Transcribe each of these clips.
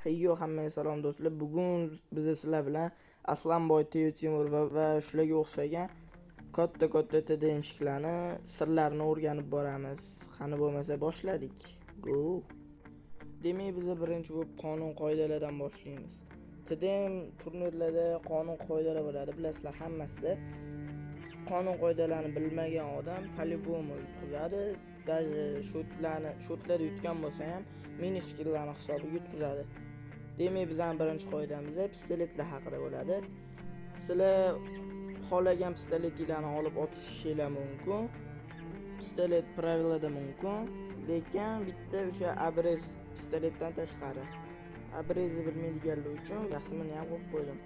Hayyo, hammaga salom do'stlar. Bugun biz sizlar bilan Aslanboy, Temur va shularga o'xshagan katta TDM'larni sirlarini o'rganib boramiz. Qani bo'lmasa boshladik. Go. Demak, biz birinchi bo'lib qonun qoidalardan boshlaymiz. TDM turnirlarda qonun qoidalar bo'ladi, bilasizlar hammasida. Qonun qoidalarini bilmagan odam по-любому yutqazadi. Даже shotlar yutgan bo'lsa ham minus skilllarni hisobiga yutqazadi. Demak, bizning birinchi qoidamiz pistoletlar haqida bo'ladi. Sizlar xohlagan pistoletinglarni olib otishingiz mumkin. Pistolet pravilada mumkin, lekin bitta o'sha abrez pistoletdan tashqari. Abrezni bilmaydiganlar uchun rasmini ham qo'yib qo'ydim.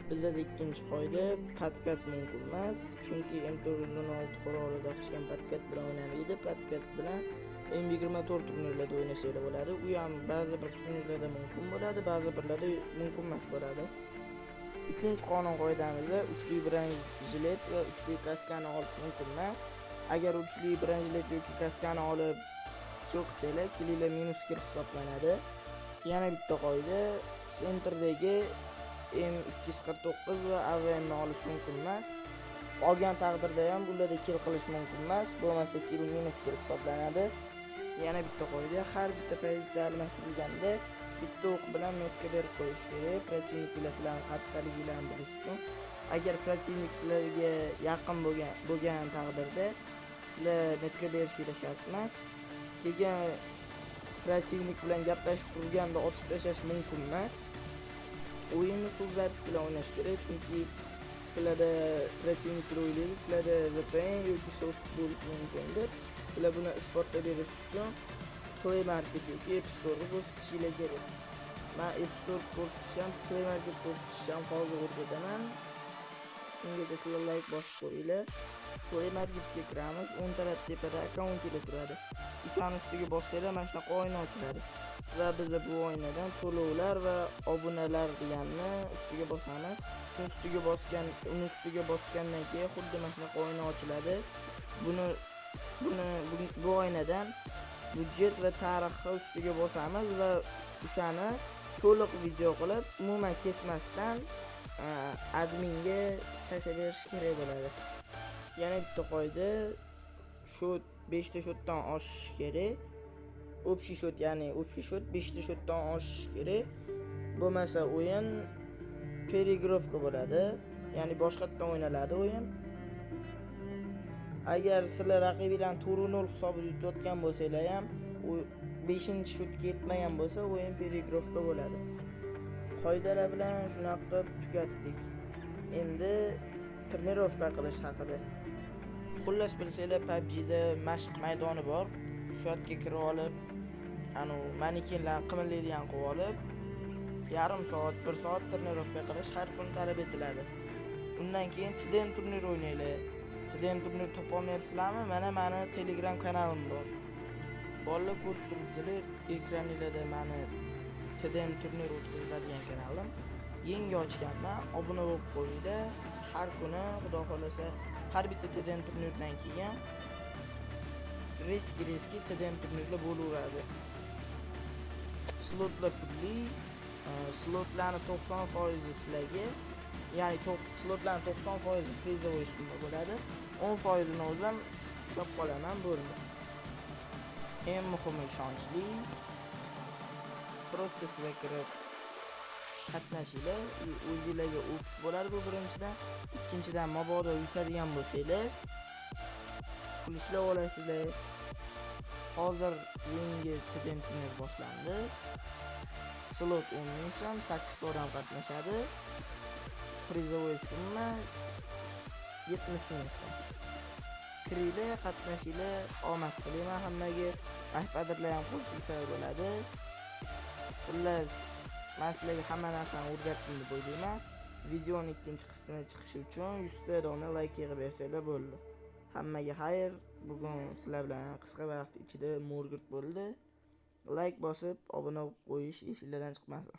Bizda ikkinchi qoida patkat mumkin emas, chunki M416 qurolida chiqqan patkat bilan o'ynamaydi. Patkat bilan M24 turnirlarda o'ynashlar bo'ladi. U ham ba'zi bir turnirlarda mumkin bo'ladi, ba'zi birlarda mumkin emas bo'ladi. Uchinchi qonun qoidamizda uchli branjilet va uchli kaskani olish mumkin emas. Agar uchli branjilet yoki kaskani olib chiqsanglar, killinglar minus skill hisoblanadi. Yana bitta qoida, sentrdagi M249 va AVM ni olish mumkin emas. Olgan taqdirda ham ularda kill qilish mumkin emas, bo'lmasa kill minus skill hisoblanadi. Yana bitta qoida, har bitta pozitsiya almashtirilganda bitta o'q bilan metka berib qo'yish kerak, protivniklar sizlarning qattaliklarini bilish uchun. Agar protivnik sizlarga yaqin bo'lgan taqdirda sizlar metka berishingiz shart emas. Keyin protivnik bilan gaplashib turganda otib tashlash mumkin emas. O'yinni shu zapis bilan o'ynash kerak, chunki sizlarda protivniklar o'ylaydi, sizlarda VPN yoki source bo'lishi mumkindir. Sizlar buni isbotlab berish uchun Play Market yoki App Store'ga ko'rsatishingiz kerak. Men App Store ko'rsatishim, Play Market ko'rsatishim hozir o'rgataman. Ungacha sizlar like bosib qo'yinglar. Play Marketga kiramiz, o'ng taraf tepada akkauntingiz turadi. O'shani ustiga bossanglar mana shunaqa oyna ochiladi. Va biz bu oynadan to'lovlar va obunalar deganni ustiga bosamiz. Uni ustiga bosgandan keyin xuddi mana shunaqa oyna ochiladi. Bu oynadan budjet va tarixni ustiga bosamiz va o'shani to'liq video qilib, umuman kesmasdan adminga tashlab berish kerak bo'ladi. Yana bitta qoida, shot 5 ta shotdan oshish kerak. Общий shot, ya'ni общий shot 5 ta shotdan oshish kerak. Bo'lmasa o'yin переигровка bo'ladi, ya'ni boshqatdan o'ynaladi o'yin. Agar sizlar raqiblarni 4-0 hisobida yutayotgan bo'lsanglar ham, 5-shotga yetmagan bo'lsa, o'yin переигровка bo'ladi. Qoidalar bilan shunaqa qilib tugatdik. Endi trenirovka qilish haqida. Xullas bilsanglar, PUBG da mashq maydoni bor. Shu yerga kirib olib, manekenlarni qimirlaydigan qilib olib, yarim soat, 1 soat trenirovka qilish har kun talab etiladi. Undan keyin TDM turnir o'ynaylar. TDM turnir topolmayapsizlarmi? Mana meni Telegram kanalim bor. Bolalar ko'rib turibsizlar, ekraningizda meni TDM turnir o'tkaziladigan kanalim. Yangi ochganman, obuna bo'lib qo'yinglar. Har kuni xudo xolasa har bitta TDM turnirdan keyin riski TDM turnirlar bo'laveradi. Slotlar pulli, slotlarni 90% sizlarga, ya'ni slotlarni 90% prizovый summa bo'ladi. 10% ni o'zim ushlab qolaman bo'ldi. Eng muhimi ishonchli. Prosta sizlar kirib qatnashinglar, o'zingizlarga o'q bo'ladi bu birinchidan. Ikkinchidan, mabodo yutadigan bo'lsanglar, pul ishlab olasizlar. Hozir yangi TDM turnir boshlandi. Slot 10 ming so'm, 8 ta odam qatnashadi. Prizovый summa 70 ming so'm. Kiringlar, qatnashinglar, omad tilayman hammaga. Rahbarlar ham qo'shilsa bo'ladi. Xullas, men sizlarga hamma narsani o'rgatdim deb o'ylayman. Videoning ikkinchi qismi chiqishi uchun 100 ta dona like yig'ib bersanglar bo'ldi. Hammaga xayr. Bugun sizlar bilan qisqa vaqt ichida mo'rgurt bo'ldi. Like bosib, obuna bo'lib qo'yish esingizdan chiqmasin.